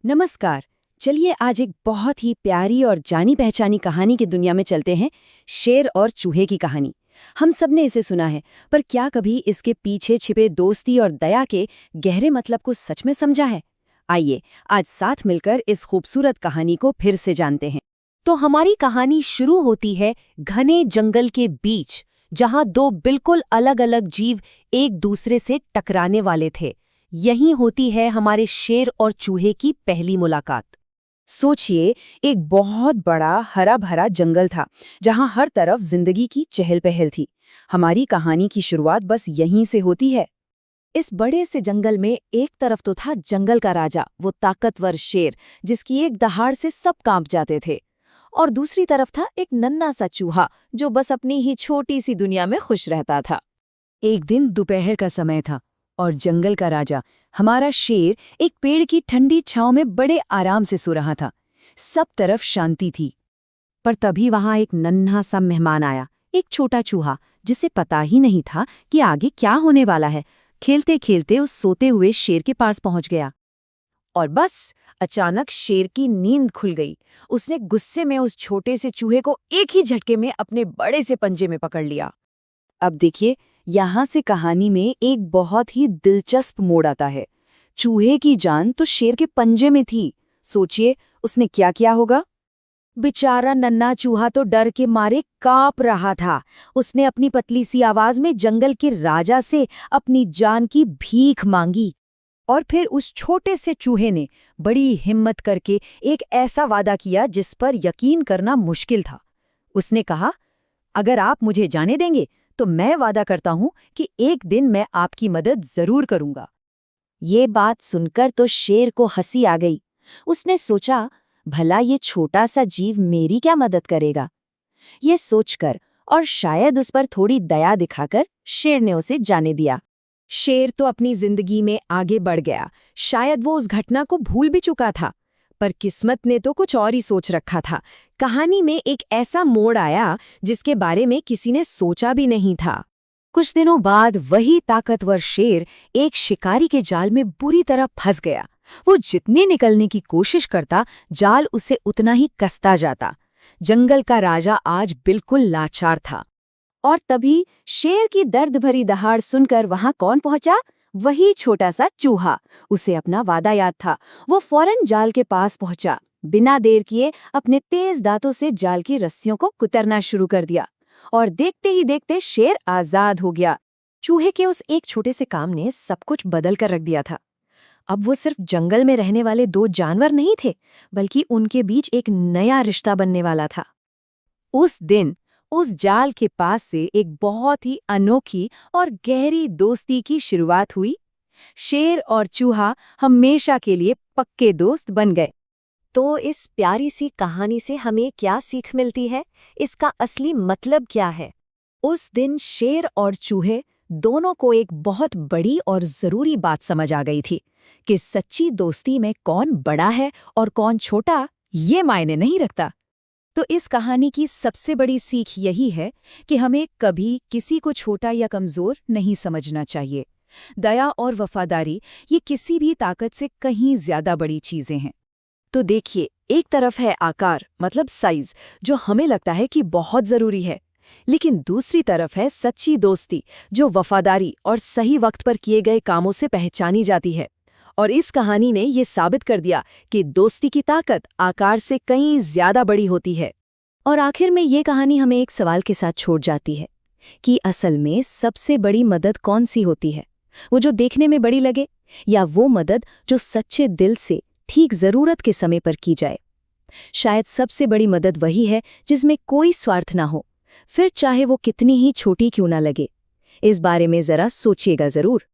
नमस्कार। चलिए आज एक बहुत ही प्यारी और जानी पहचानी कहानी की दुनिया में चलते हैं। शेर और चूहे की कहानी। हम सब ने इसे सुना है, पर क्या कभी इसके पीछे छिपे दोस्ती और दया के गहरे मतलब को सच में समझा है? आइए आज साथ मिलकर इस खूबसूरत कहानी को फिर से जानते हैं। तो हमारी कहानी शुरू होती है घने जंगल के बीच, जहां दो बिल्कुल अलग अलग जीव एक दूसरे से टकराने वाले थे। यही होती है हमारे शेर और चूहे की पहली मुलाकात। सोचिए, एक बहुत बड़ा हरा भरा जंगल था जहां हर तरफ जिंदगी की चहल पहल थी। हमारी कहानी की शुरुआत बस यहीं से होती है। इस बड़े से जंगल में एक तरफ तो था जंगल का राजा, वो ताकतवर शेर जिसकी एक दहाड़ से सब कांप जाते थे। और दूसरी तरफ था एक नन्हा सा चूहा जो बस अपनी ही छोटी सी दुनिया में खुश रहता था। एक दिन दोपहर का समय था और जंगल का राजा, हमारा शेर, एक पेड़ की ठंडी छांव में बड़े आराम से सो रहा था। सब तरफ शांति थी। पर तभी वहां एक नन्हा सा मेहमान आया, एक छोटा चूहा जिसे पता ही नहीं था कि आगे क्या होने वाला है। खेलते खेलते उस सोते हुए शेर के पास पहुंच गया। और बस अचानक शेर की नींद खुल गई। उसने गुस्से में उस छोटे से चूहे को एक ही झटके में अपने बड़े से पंजे में पकड़ लिया। अब देखिए, यहाँ से कहानी में एक बहुत ही दिलचस्प मोड़ आता है। चूहे की जान तो शेर के पंजे में थी। सोचिए उसने क्या किया होगा। बेचारा नन्हा चूहा तो डर के मारे कांप रहा था। उसने अपनी पतली सी आवाज में जंगल के राजा से अपनी जान की भीख मांगी। और फिर उस छोटे से चूहे ने बड़ी हिम्मत करके एक ऐसा वादा किया जिस पर यकीन करना मुश्किल था। उसने कहा, अगर आप मुझे जाने देंगे तो मैं वादा करता हूं कि एक दिन मैं आपकी मदद जरूर करूंगा। ये बात सुनकर तो शेर को हंसी आ गई। उसने सोचा, भला ये छोटा सा जीव मेरी क्या मदद करेगा? ये सोचकर और शायद उस पर थोड़ी दया दिखाकर शेर ने उसे जाने दिया। शेर तो अपनी जिंदगी में आगे बढ़ गया। शायद वो उस घटना को भूल भी चुका था, पर किस्मत ने तो कुछ और ही सोच रखा था। कहानी में एक ऐसा मोड़ आया जिसके बारे में किसी ने सोचा भी नहीं था। कुछ दिनों बाद वही ताकतवर शेर एक शिकारी के जाल में बुरी तरह फंस गया। वो जितने निकलने की कोशिश करता, जाल उसे उतना ही कसता जाता। जंगल का राजा आज बिल्कुल लाचार था। और तभी शेर की दर्द भरी दहाड़ सुनकर वहां कौन पहुंचा? वही छोटा सा चूहा। उसे अपना वादा याद था। वो फौरन जाल के पास पहुंचा। बिना देर किए अपने तेज दांतों से जाल की रस्सियों को कुतरना शुरू कर दिया। और देखते ही देखते शेर आजाद हो गया। चूहे के उस एक छोटे से काम ने सब कुछ बदल कर रख दिया था। अब वो सिर्फ जंगल में रहने वाले दो जानवर नहीं थे, बल्कि उनके बीच एक नया रिश्ता बनने वाला था। उस दिन उस जाल के पास से एक बहुत ही अनोखी और गहरी दोस्ती की शुरुआत हुई। शेर और चूहा हमेशा के लिए पक्के दोस्त बन गए। तो इस प्यारी सी कहानी से हमें क्या सीख मिलती है? इसका असली मतलब क्या है? उस दिन शेर और चूहे दोनों को एक बहुत बड़ी और जरूरी बात समझ आ गई थी कि सच्ची दोस्ती में कौन बड़ा है और कौन छोटा, ये मायने नहीं रखता। तो इस कहानी की सबसे बड़ी सीख यही है कि हमें कभी किसी को छोटा या कमजोर नहीं समझना चाहिए। दया और वफादारी, ये किसी भी ताकत से कहीं ज्यादा बड़ी चीजें हैं। तो देखिए, एक तरफ है आकार, मतलब साइज, जो हमें लगता है कि बहुत जरूरी है, लेकिन दूसरी तरफ है सच्ची दोस्ती, जो वफादारी और सही वक्त पर किए गए कामों से पहचानी जाती है। और इस कहानी ने ये साबित कर दिया कि दोस्ती की ताकत आकार से कहीं ज्यादा बड़ी होती है। और आखिर में ये कहानी हमें एक सवाल के साथ छोड़ जाती है कि असल में सबसे बड़ी मदद कौन सी होती है? वो जो देखने में बड़ी लगे, या वो मदद जो सच्चे दिल से ठीक जरूरत के समय पर की जाए? शायद सबसे बड़ी मदद वही है जिसमें कोई स्वार्थ ना हो, फिर चाहे वो कितनी ही छोटी क्यों ना लगे। इस बारे में जरा सोचिएगा जरूर।